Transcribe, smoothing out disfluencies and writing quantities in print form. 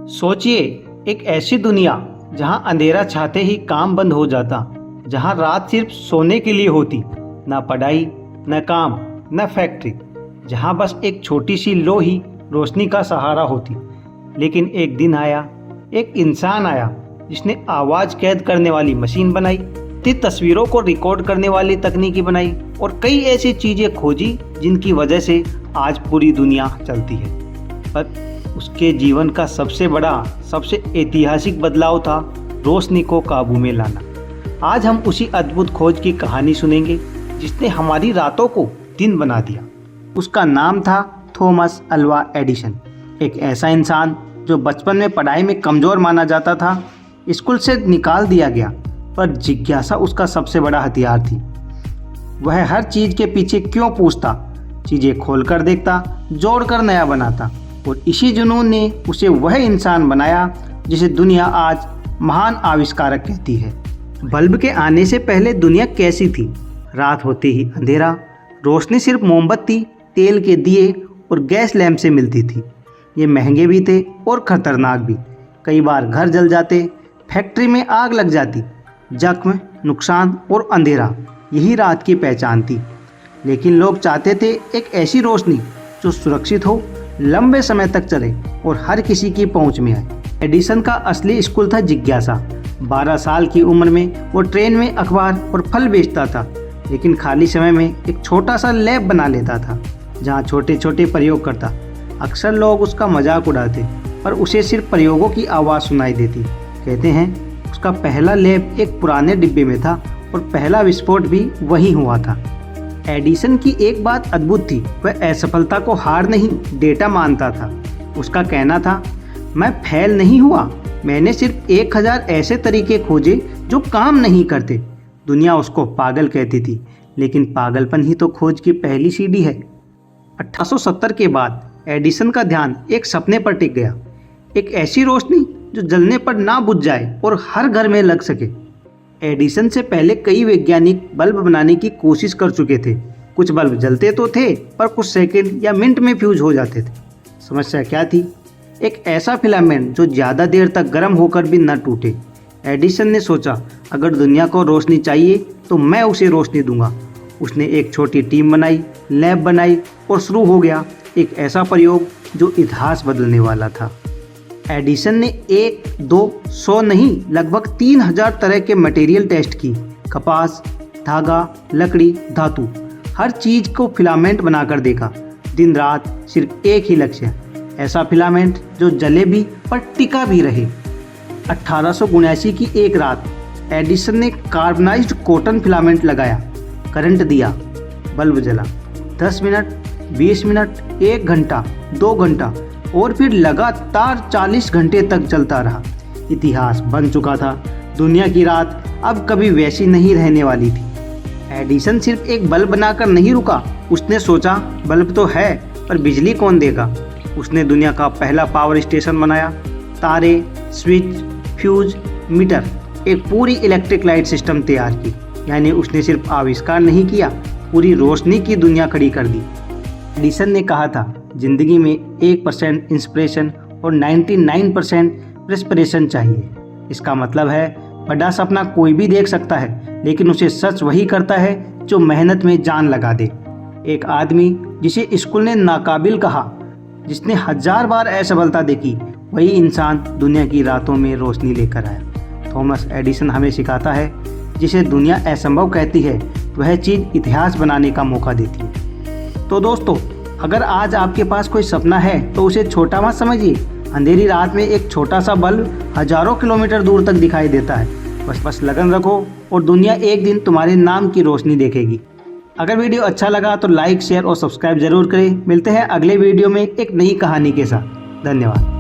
सोचिए, एक ऐसी दुनिया जहां अंधेरा छाते ही काम बंद हो जाता, जहां रात सिर्फ सोने के लिए होती, ना पढ़ाई, न काम, न फैक्ट्री, जहां बस एक छोटी सी लो ही रोशनी का सहारा होती। लेकिन एक दिन आया, एक इंसान आया जिसने आवाज़ कैद करने वाली मशीन बनाई, तस्वीरों को रिकॉर्ड करने वाली तकनीकी बनाई और कई ऐसी चीज़ें खोजी जिनकी वजह से आज पूरी दुनिया चलती है। पर उसके जीवन का सबसे बड़ा, सबसे ऐतिहासिक बदलाव था रोशनी को काबू में लाना। आज हम उसी अद्भुत खोज की कहानी सुनेंगे जिसने हमारी रातों को दिन बना दिया। उसका नाम था थॉमस अल्वा एडिसन। एक ऐसा इंसान जो बचपन में पढ़ाई में कमज़ोर माना जाता था, स्कूल से निकाल दिया गया, पर जिज्ञासा उसका सबसे बड़ा हथियार थी। वह हर चीज़ के पीछे क्यों पूछता, चीज़ें खोल कर देखता, जोड़ कर नया बनाता, और इसी जुनून ने उसे वह इंसान बनाया जिसे दुनिया आज महान आविष्कारक कहती है। बल्ब के आने से पहले दुनिया कैसी थी? रात होते ही अंधेरा, रोशनी सिर्फ मोमबत्ती, तेल के दिए और गैस लैंप से मिलती थी। ये महंगे भी थे और ख़तरनाक भी। कई बार घर जल जाते, फैक्ट्री में आग लग जाती, जख्म, नुकसान और अंधेरा, यही रात की पहचान थी। लेकिन लोग चाहते थे एक ऐसी रोशनी जो सुरक्षित हो, लंबे समय तक चले और हर किसी की पहुंच में आए। एडिसन का असली स्कूल था जिज्ञासा। 12 साल की उम्र में वो ट्रेन में अखबार और फल बेचता था, लेकिन खाली समय में एक छोटा सा लैब बना लेता था जहाँ छोटे छोटे प्रयोग करता। अक्सर लोग उसका मजाक उड़ाते, पर उसे सिर्फ प्रयोगों की आवाज़ सुनाई देती। कहते हैं उसका पहला लैब एक पुराने डिब्बे में था और पहला विस्फोट भी वहीं हुआ था। एडिसन की एक बात अद्भुत थी, वह असफलता को हार नहीं, डेटा मानता था। उसका कहना था, मैं फेल नहीं हुआ, मैंने सिर्फ 1000 ऐसे तरीके खोजे जो काम नहीं करते। दुनिया उसको पागल कहती थी, लेकिन पागलपन ही तो खोज की पहली सीढ़ी है। 1870 के बाद एडिसन का ध्यान एक सपने पर टिक गया, एक ऐसी रोशनी जो जलने पर ना बुझ जाए और हर घर में लग सके। एडिसन से पहले कई वैज्ञानिक बल्ब बनाने की कोशिश कर चुके थे। कुछ बल्ब जलते तो थे, पर कुछ सेकंड या मिनट में फ्यूज हो जाते थे। समस्या क्या थी? एक ऐसा फिलामेंट जो ज़्यादा देर तक गर्म होकर भी न टूटे। एडिसन ने सोचा, अगर दुनिया को रोशनी चाहिए तो मैं उसे रोशनी दूंगा। उसने एक छोटी टीम बनाई, लैब बनाई और शुरू हो गया एक ऐसा प्रयोग जो इतिहास बदलने वाला था। एडिसन ने 1, 2, 100 नहीं, लगभग 3000 तरह के मटेरियल टेस्ट की। कपास, धागा, लकड़ी, धातु, हर चीज़ को फिलामेंट बनाकर देखा। दिन रात सिर्फ एक ही लक्ष्य, ऐसा फिलामेंट जो जले भी पर टिका भी रहे। 1879 की एक रात एडिसन ने कार्बनाइज्ड कॉटन फिलामेंट लगाया, करंट दिया, बल्ब जला। 10 मिनट, 20 मिनट, 1 घंटा, 2 घंटा और फिर लगातार 40 घंटे तक चलता रहा। इतिहास बन चुका था। दुनिया की रात अब कभी वैसी नहीं रहने वाली थी। एडिसन सिर्फ एक बल्ब बनाकर नहीं रुका, उसने सोचा बल्ब तो है, पर बिजली कौन देगा? उसने दुनिया का पहला पावर स्टेशन बनाया। तारे, स्विच, फ्यूज, मीटर, एक पूरी इलेक्ट्रिक लाइट सिस्टम तैयार की। यानी उसने सिर्फ आविष्कार नहीं किया, पूरी रोशनी की दुनिया खड़ी कर दी। एडिसन ने कहा था, जिंदगी में 1% इंस्पिरेशन और 99% प्रेस्पिरेशन चाहिए। इसका मतलब है बड़ा सपना कोई भी देख सकता है, लेकिन उसे सच वही करता है जो मेहनत में जान लगा दे। एक आदमी जिसे स्कूल ने नाकाबिल कहा, जिसने 1000 बार असफलता देखी, वही इंसान दुनिया की रातों में रोशनी लेकर आया। थॉमस एडिसन हमें सिखाता है, जिसे दुनिया असंभव कहती है, वह चीज़ इतिहास बनाने का मौका देती है। तो दोस्तों, अगर आज आपके पास कोई सपना है तो उसे छोटा मत समझिए। अंधेरी रात में एक छोटा सा बल्ब हजारों किलोमीटर दूर तक दिखाई देता है। बस लगन रखो और दुनिया एक दिन तुम्हारे नाम की रोशनी देखेगी। अगर वीडियो अच्छा लगा तो लाइक, शेयर और सब्सक्राइब जरूर करें। मिलते हैं अगले वीडियो में एक नई कहानी के साथ। धन्यवाद।